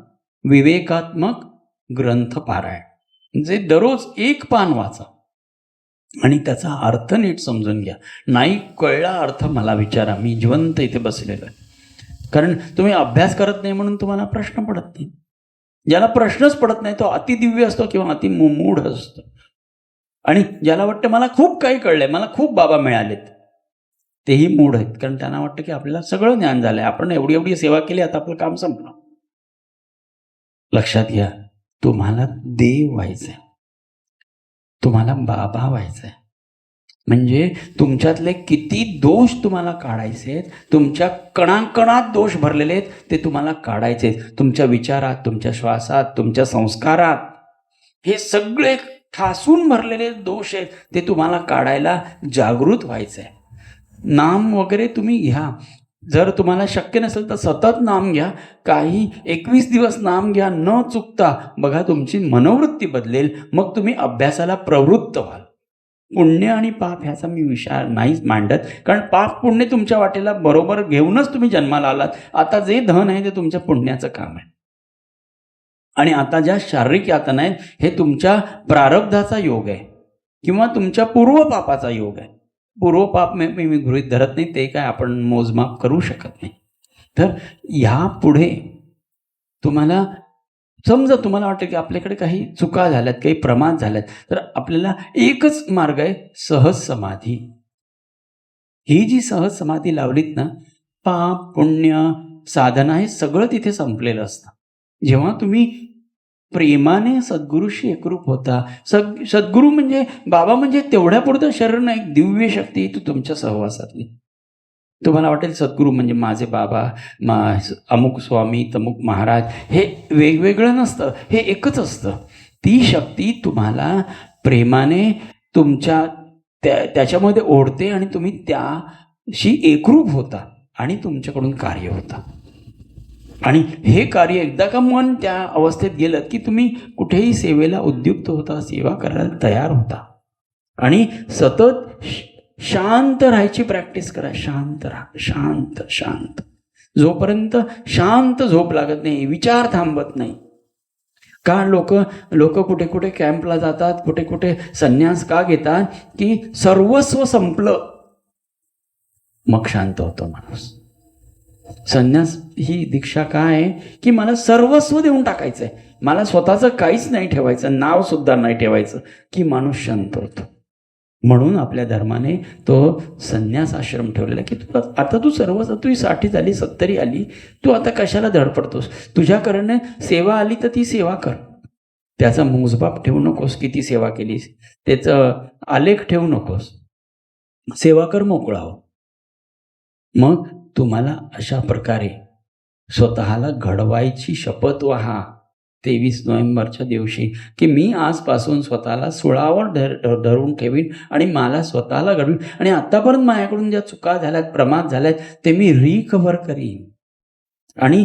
विवेकात्मक ग्रंथ पारायण, जे दररोज 1 पान वाचा आणि त्याचा अर्थ नीट समजून घ्या. नाही कळला अर्थ मला विचारा, मी जिवंत इथे बसलेलो आहे. कारण तुम्ही अभ्यास करत नाही म्हणून तुम्हाला प्रश्न पडत नाही. ज्याला प्रश्नच पडत नाही तो अतिदिव्य असतो किंवा अतिमूढ असतो. आणि ज्याला वाटतं मला खूप काही कळलंय, मला खूप बाबा मिळालेत, तेही मूढ आहेत. कारण त्यांना वाटतं की आपल्याला सगळं ज्ञान झालंय, आपण एवढी सेवा केली, आता आपलं काम संपलं. लक्षात घ्या, तुम्हाला देव व्हायचंय, तुम्हाला बाबा व्हायचंय. म्हणजे तुमच्यातले किती दोष तुम्हाला काढायचे, तुमच्या कणाकणात दोष भरलेले आहेत ते तुम्हाला काढायचे. तुमच्या विचारात, तुमच्या श्वासात, तुमच्या संस्कारात हे सगळे ठासून भरलेले दोष आहेत, ते तुम्हाला काढायला जागृत व्हायचं आहे. नाम वगैरे तुम्ही घ्या, जर तुम्हाला शक्य नसेल तर सतत नाम घ्या, काही 21 दिवस नाम घ्या न चुकता. बघा तुमची मनोवृत्ती बदलेल, मग तुम्ही अभ्यासाला प्रवृत्त व्हाल. पुण्य आणि पाप ह्याचा मी विचार नाहीच मांडत, कारण पाप पुण्य तुमच्या वाटेला बरोबर घेऊनच तुम्ही जन्माला आलात. आता जे धन आहे ते तुमच्या पुण्याचं काम आहे, आणि आता ज्या शारीरिक यातना आहेत हे तुमच्या प्रारब्धाचा योग आहे किंवा तुमच्या पूर्व पापाचा योग आहे. पूर्व पाप मी गृहीत धरत नाही, ते काय आपण मोजमाप करू शकत नाही. तर ह्या पुढे तुम्हाला समजा तुम्हाला वाटतं की आपल्याकडे काही चुका झाल्यात, काही प्रमाद झाल्यात, तर आपल्याला एकच मार्ग आहे, सहज समाधी. ही जी सहज समाधी लावलीत ना, पाप पुण्य साधना हे सगळं तिथे संपलेलं असतं. जेव्हा तुम्ही प्रेमाने सद्गुरूशी एकरूप होता, सद्गुरू म्हणजे बाबा म्हणजे तेवढ्यापुरतं शरीर नाही, एक दिव्य शक्ती तू तुमच्या सहवासातली. तुम्हाला वाटेल सद्गुरू म्हणजे माझे बाबा, अमुक स्वामी तमुक महाराज, हे वेगवेगळं नसतं, हे एकच असतं. ती शक्ती तुम्हाला प्रेमाने तुमच्या त्याच्यामध्ये ओढते आणि तुम्ही त्याशी एकरूप होता आणि तुमच्याकडून कार्य होता. आणि हे कार्य एकदा का मन त्या अवस्थेत गेलं की तुम्ही कुठेही सेवेला उद्युक्त होता, सेवा करायला तयार होता. आणि सतत शांत राहायची प्रॅक्टिस करा. शांत राहा, शांत शांत. जोपर्यंत शांत झोप लागत नाही, विचार थांबत नाही. का लोक कुठे कुठे कॅम्पला जातात, कुठे कुठे संन्यास का घेतात की सर्वस्व संपलं मग शांत होतो माणूस. संन्यास ही दीक्षा काय आहे की मला सर्वस्व देऊन टाकायचंय, मला स्वतःचं काहीच नाही ठेवायचं, नाव सुद्धा नाही ठेवायचं, की माणूस शांत होतो. म्हणून आपल्या धर्माने तो संन्यास आश्रम ठेवलेला की आता तू सर्वस्व, तुझी 60 झाली 70 आली, तू आता कशाला धडपडतोस, तुझ्याकडनं सेवा आली तर ती सेवा कर. त्याचा मोजबाप ठेवू नकोस, किती सेवा केलीस त्याचं आलेख ठेवू नकोस, सेवा कर, मोकळा हो. मग तुम्हाला अशा प्रकारे स्वतःला घडवायची शपथ व्हा 23 नोव्हेंबरच्या दिवशी, की मी आजपासून स्वतःला सुळावर धरून ठेवीन आणि मला स्वतःला घडवीन. आणि आतापर्यंत माझ्याकडून ज्या चुका झाल्यात, प्रमाद झाल्यात, ते मी रिकव्हर करीन. आणि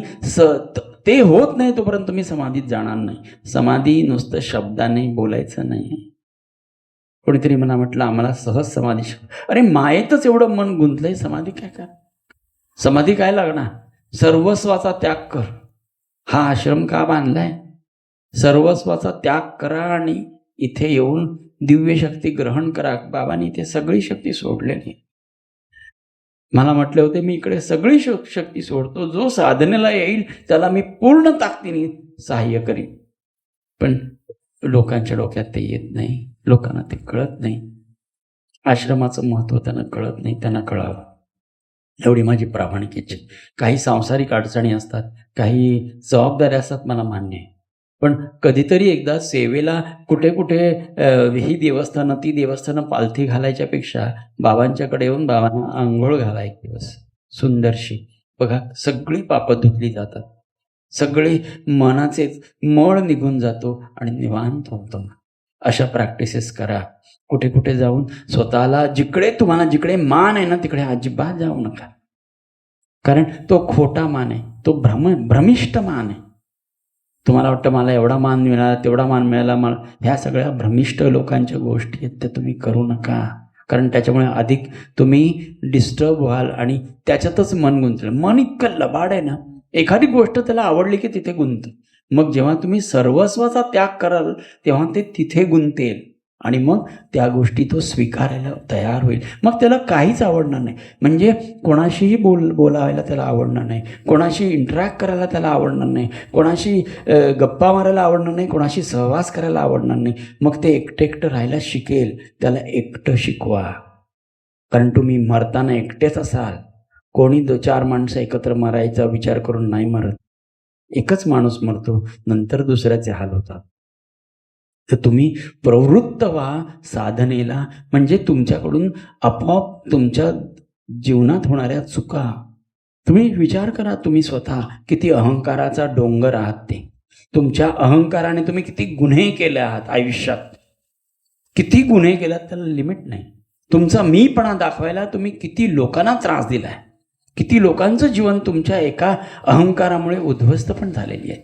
ते होत नाही तोपर्यंत तुम्ही समाधीत जाणार नाही. समाधी नुसतं शब्दाने बोलायचं नाही. कोणीतरी मला म्हटलं आम्हाला सहज समाधी, अरे मायेतच एवढं मन गुंतलंय, समाधी काय कर, समाधी काय लागणार, सर्वस्वाचा त्याग कर. हा आश्रम का बांधलाय, सर्वस्वाचा त्याग करा आणि इथे येऊन दिव्य शक्ती ग्रहण करा. बाबांनी इथे सगळी शक्ती सोडलेली. मला म्हटले होते मी इकडे सगळी शक्ती सोडतो, जो साधनेला येईल त्याला मी पूर्ण ताकदीने सहाय्य करीन. पण लोकांच्या डोक्यात ते येत नाही, लोकांना ते कळत नाही. आश्रमाचं महत्त्व त्यांना कळत नाही, त्यांना कळावं एवढी माझी प्रामाणिक इच्छा. काही सांसारिक अडचणी असतात, काही जबाबदाऱ्या असतात, मला मान्य आहे. पण कधीतरी एकदा सेवेला कुठे कुठे ही देवस्थानं ती देवस्थानं पालथी घालायच्या पेक्षा बाबांच्याकडे येऊन बाबांना आंघोळ घाला एक दिवस सुंदरशी. बघा सगळी पापं धुतली जातात, सगळे मनाचे मळ निघून जातो आणि निवांत होतो. अशा प्रॅक्टिसेस करा. कुठे कुठे जाऊन स्वतःला तुम्हाला जिकडे मान आहे ना तिकडे अजिबात जाऊ नका, कारण तो खोटा मान आहे, तो भ्रमिष्ठ मान आहे. तुम्हाला वाटतं मला एवढा मान मिळाला, तेवढा मान मिळाला, मला ह्या सगळ्या भ्रमिष्ठ लोकांच्या गोष्टी आहेत त्या तुम्ही करू नका, कारण त्याच्यामुळे अधिक तुम्ही डिस्टर्ब व्हाल आणि त्याच्यातच मन गुंतलं. मन इतकं लबाड आहे ना, एखादी गोष्ट त्याला आवडली की तिथे गुंत. मग जेव्हा तुम्ही सर्वस्वाचा त्याग कराल तेव्हा ते तिथे गुंतेल आणि मग त्या गोष्टी तो स्वीकारायला तयार होईल. मग त्याला काहीच आवडणार नाही, म्हणजे कोणाशीही बोलायला त्याला आवडणार नाही, कोणाशी इंटरॅक्ट करायला त्याला आवडणार नाही, कोणाशी गप्पा मारायला आवडणार नाही, कोणाशी सहवास करायला आवडणार नाही. मग ते एकटं राहायला शिकेल. त्याला एकटं शिकवा, कारण तुम्ही मरताना एकटेच असाल. कोणी 2-4 माणसं एकत्र मरायचा विचार करून नाही मरत. एकच माणूस मरतो, नंतर दुसऱ्याचे हाल होतात. तर तुम्ही प्रवृत्त व्हा साधनेला, म्हणजे तुमच्याकडून आपोआप तुमच्या जीवनात होणाऱ्या चुका तुम्ही विचार करा. तुम्ही स्वतः किती अहंकाराचा डोंगर आहात, ते तुमच्या अहंकाराने तुम्ही किती गुन्हे केले आहात आयुष्यात, किती गुन्हे केलात त्याला लिमिट नाही. तुमचा मीपणा दाखवायला तुम्ही किती लोकांना त्रास दिलाय, किती लोकांचं जीवन तुमच्या एका अहंकारामुळे उद्ध्वस्त पण झालेली आहे.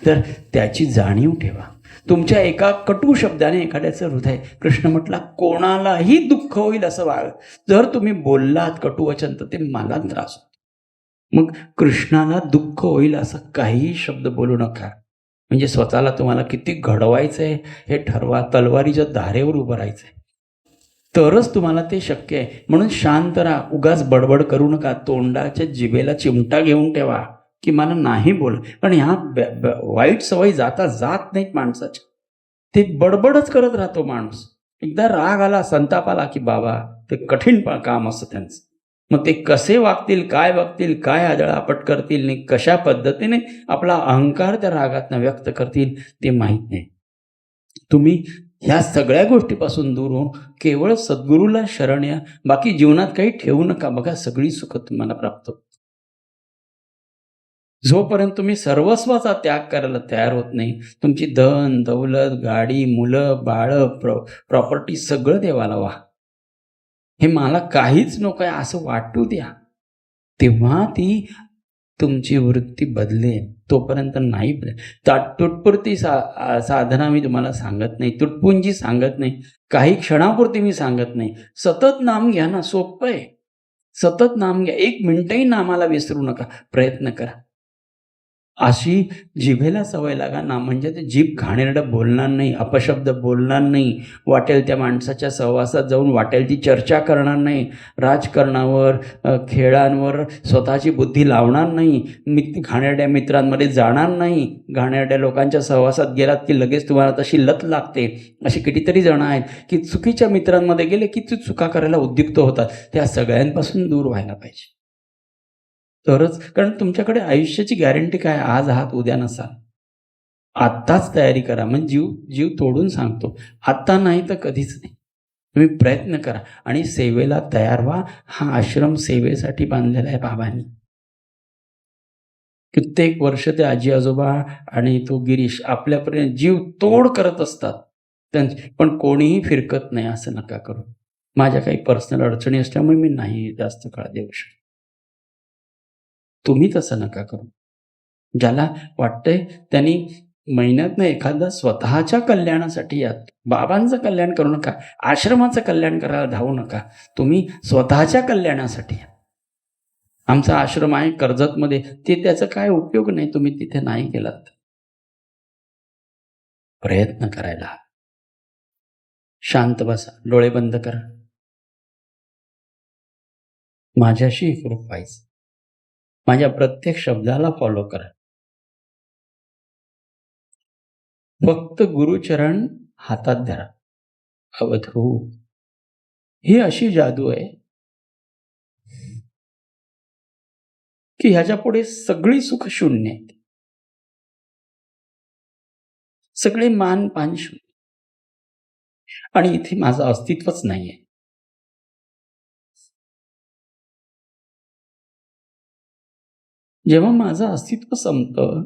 तर त्याची जाणीव ठेवा. तुमच्या एका कटू शब्दाने एखाद्याचं हृदय, कृष्ण म्हटला, कोणालाही दुःख होईल असं वाग. जर तुम्ही बोललात कटुवचन तर ते मला त्रास होतो. मग कृष्णाला दुःख होईल असं काहीही शब्द बोलू नका. म्हणजे स्वतःला तुम्हाला किती घडवायचंय हे ठरवा. तलवारीच्या धारेवर उभं राहायचंय तरच तुम्हाला ते शक्य आहे. म्हणून शांत राहा. उगाच बडबड करू नका. तोंडाच्या जिभेला चिमटा घेऊन ठेवा की मला नाही बोल. पण ह्या वाईट सवयी जाता जात नाहीत माणसाच्या. ते बडबडच करत राहतो माणूस. एकदा राग आला, संताप आला की बाबा ते कठीण काम असतं त्यांचं. मग ते कसे वागतील, काय वागतील, काय आदळापट करतील आणि कशा पद्धतीने आपला अहंकार त्या रागातनं व्यक्त करतील ते माहीत नाही. तुम्ही ह्या सगळ्या गोष्टीपासून दूर होऊन केवळ सद्गुरूला शरण या. बाकी जीवनात काही ठेवू नका. बघा सगळी सुख तुम्हाला प्राप्त होत. जोपर्यंत तुम्ही सर्वस्वाचा त्याग करायला तयार होत नाही, तुमची धन दौलत, गाडी, मुलं बाळ, प्रॉपर्टी सगळं देवाला व्हा. हे मला काहीच नको आहे असं वाटू द्या. तेव्हा ती तुमची वृत्ती बदलेल. तोपर्यंत नाही बदलेल. तुटपुरती साधना मी तुम्हाला सांगत नाही, तुटपुंजी सांगत नाही, काही क्षणापुरती मी सांगत नाही. सतत नाम घ्या ना. सोपं आहे. सतत नाम घ्या. 1 मिनिटही नामाला विसरू नका. प्रयत्न करा. अशी जिभेला सवय लागा ना. म्हणजे ते जीभ घाणेरडं बोलणार नाही, अपशब्द बोलणार नाही, वाटेल त्या माणसाच्या सहवासात जाऊन वाटेल ती चर्चा करणार नाही, राजकारणावर, खेळांवर स्वतःची बुद्धी लावणार नाही, घाणेरड्या मित्रांमध्ये जाणार नाही. घाणेरड्या लोकांच्या सहवासात गेलात की लगेच तुम्हाला तशी लत लागते. अशी कितीतरी जण आहेत की चुकीच्या मित्रांमध्ये गेले की ते चुका करायला उद्युक्त होतात. त्या सगळ्यांपासून दूर व्हायला पाहिजे. तरच, कारण तुमच्याकडे आयुष्याची गॅरंटी काय? आज आहात, उद्या नसाल. आत्ताच तयारी करा. म्हणजे जीव तोडून सांगतो, आत्ता नाही तर कधीच नाही. तुम्ही प्रयत्न करा आणि सेवेला तयार व्हा. हा आश्रम सेवेसाठी बांधलेला आहे बाबांनी. कित्येक वर्ष ते आजी आजोबा आणि तो गिरीश आपल्यापर्यंत जीव तोड करत असतात, पण कोणीही फिरकत नाही. असं नका करू. माझ्या काही पर्सनल अडचणी असल्यामुळे मी नाही जास्त काळ देऊ शकत. तुम्ही तसं नका करू. ज्याला वाटतंय त्यांनी महिन्यातनं एखादा स्वतःच्या कल्याणासाठी या. बाबांचं कल्याण करू नका, आश्रमाचं कल्याण करायला धावू नका. तुम्ही स्वतःच्या कल्याणासाठी या. आमचा आश्रम आहे कर्जतमध्ये, ते त्याचा काय उपयोग नाही तुम्ही तिथे नाही गेलात. प्रयत्न करायला. शांत बसा, डोळे बंद करा. माझ्याशी एकरूप व्हायचं. माझ्या प्रत्येक शब्दाला फॉलो करा. फक्त गुरुचरण हातात धरा. अवधूत. ही अशी जादू आहे की ह्याच्या पुढे सगळी सुख शून्य आहेत. सगळे मान पान शून्य. आणि इथे माझं अस्तित्वच नाहीये. जेव्हा माझं अस्तित्व संपतं,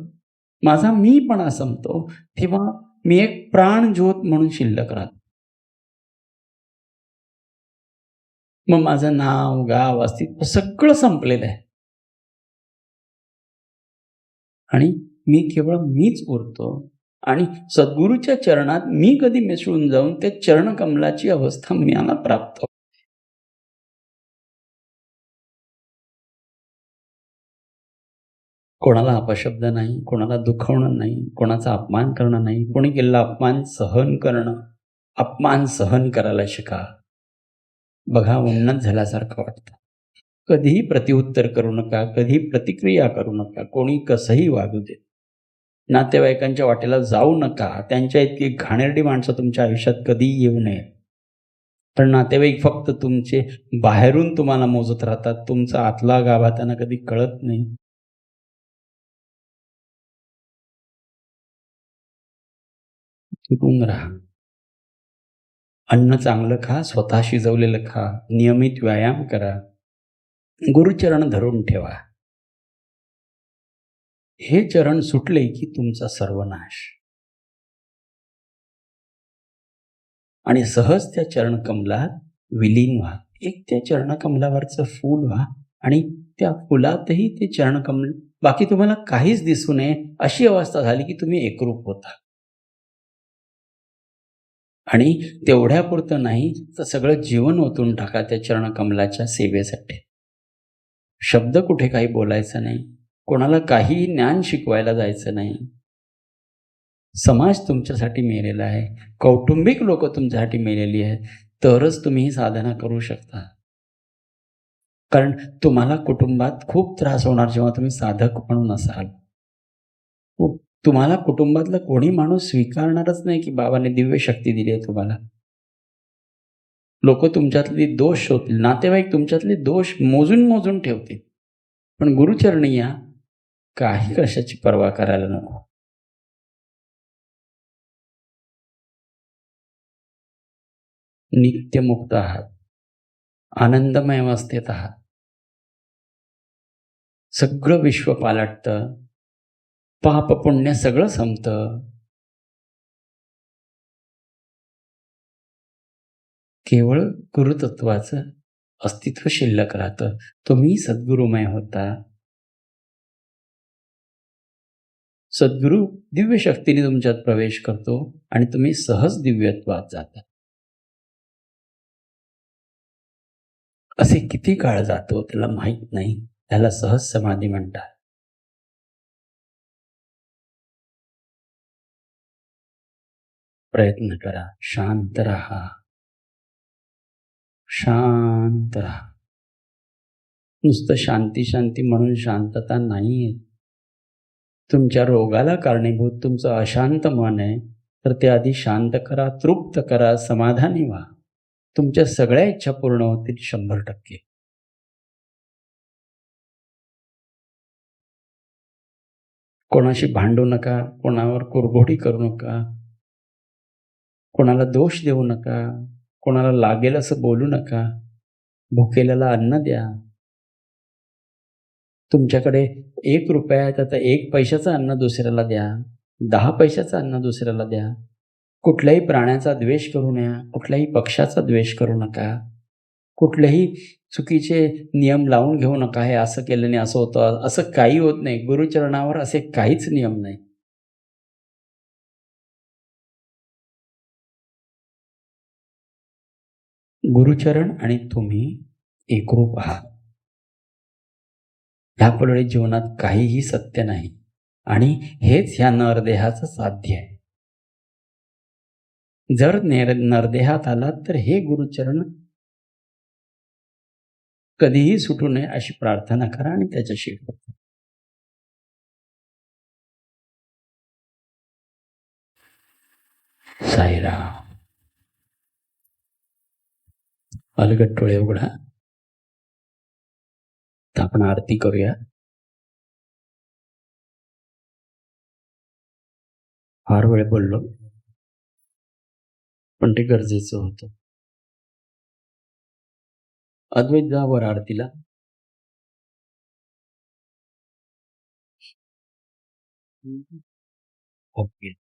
माझा मीपणा संपतो, तेव्हा मी एक प्राणज्योत म्हणून शिल्लक राहतो. मग माझं नाव, गाव, अस्तित्व सगळं संपलेलं आहे आणि मी केवळ मीच उरतो. आणि सद्गुरूच्या चरणात मी कधी मिसळून जाऊन ते चरणकमलाची अवस्था मला प्राप्त होते. कोणाला अपशब्द नाही, कोणाला दुखवणं नाही, कोणाचा अपमान करणं नाही. कोणी केलेला अपमान सहन करणं. अपमान सहन करायला शिका. बघा, उन्नत झाल्यासारखं वाटतं. कधीही प्रतिउत्तर करू नका, कधी प्रतिक्रिया करू नका. कोणी कसंही वागू दे. नातेवाईकांच्या वाटेला जाऊ नका. त्यांच्या इतकी घाणेरडी माणसं तुमच्या आयुष्यात कधीही येऊ नये. पण नातेवाईक फक्त तुमचे बाहेरून तुम्हाला मोजत राहतात. तुमचा आतला गाभा त्यांना कधी कळत नाही. टिकून राहा. अन्न चांगलं खा, स्वतः शिजवलेलं खा, नियमित व्यायाम करा, गुरुचरण धरून ठेवा. हे चरण सुटले की तुमचा सर्वनाश. आणि सहज त्या चरणकमलात विलीन व्हा. एक त्या चरणकमलावरचं फूल व्हा. आणि त्या फुलातही ते चरणकमल, बाकी तुम्हाला काहीच दिसू नये अशी अवस्था झाली की तुम्ही एकरूप होता. आणि तेवढ्यापुरतं नाही तर सगळं जीवन ओतून टाका त्या चरणकमलाच्या सेवेसाठी. शब्द कुठे काही बोलायचा नाही. कोणाला काहीही ज्ञान शिकवायला जायचं नाही. समाज तुमच्यासाठी मेलेला आहे. कौटुंबिक लोकं तुमच्यासाठी मेलेली आहेत. तरच तुम्ही ही साधना करू शकता. कारण तुम्हाला कुटुंबात खूप त्रास होणार जेव्हा तुम्ही साधक म्हणून असाल. तुम्हाला कुटुंबातला कोणी माणूस स्वीकारणारच नाही की बाबाने दिव्य शक्ती दिली आहे तुम्हाला. लोकं तुमच्यातले दोष शोधतील. नातेवाईक तुमच्यातले दोष मोजून ठेवतील. पण गुरुचरणी या, काही कशाची पर्वा करायला नको. नित्यमुक्त आहात. आनंदमय अवस्थेत आहात. सगळं विश्व पालटतं. पाप पुण्य सगळं संपतं. केवळ गुरुतत्वाचं अस्तित्व शिल्लक राहतं. तुम्ही सद्गुरुमय होता. सद्गुरू दिव्य शक्तीने तुमच्यात प्रवेश करतो आणि तुम्ही सहज दिव्यत्वात जाता. असे किती काळ जातो त्याला माहीत नाही. त्याला सहज समाधी म्हणतात. प्रयत्न करा. शांत राहा. शांत राहा. नुसतं शांती म्हणून शांतता नाहीये. तुमच्या रोगाला कारणीभूत तुमचं अशांत मन आहे, तर ते आधी शांत करा, तृप्त करा, समाधानी व्हा. तुमच्या सगळ्या इच्छा पूर्ण होतील 100%. कोणाशी भांडू नका, कोणावर कुरघोडी करू नका, कोणाला दोष देऊ नका, कोणाला लागेल असं बोलू नका. भुकेल्याला अन्न द्या. तुमच्याकडे ₹1 आहे, तर आता 1 पैशाचं अन्न दुसऱ्याला द्या. 10 पैशाचं अन्न दुसऱ्याला द्या. कुठल्याही प्राण्याचा द्वेष करू नये. कुठल्याही पक्षाचा द्वेष करू नका. कुठलेही चुकीचे नियम लावून घेऊ नका. हे असं केल्याने असं होतं, असं काही होत नाही. गुरुचरणावर असे काहीच नियम नाही. गुरुचरण आणि तुम्ही एकरूप आहात. ह्यापुढे जीवनात काहीही सत्य नाही आणि हेच ह्या नरदेहाचं साध्य आहे. जर नरदेहात आलात तर हे गुरुचरण कधीही सुटू नये अशी प्रार्थना करा आणि त्याच्याशी करा. साईराम. अलगद डोळे उघडा. तर आपण आरती करूया. फार वेळ बोललो, पण ते गरजेचं होतं. अद्वैत जा वर आरतीला. ओके.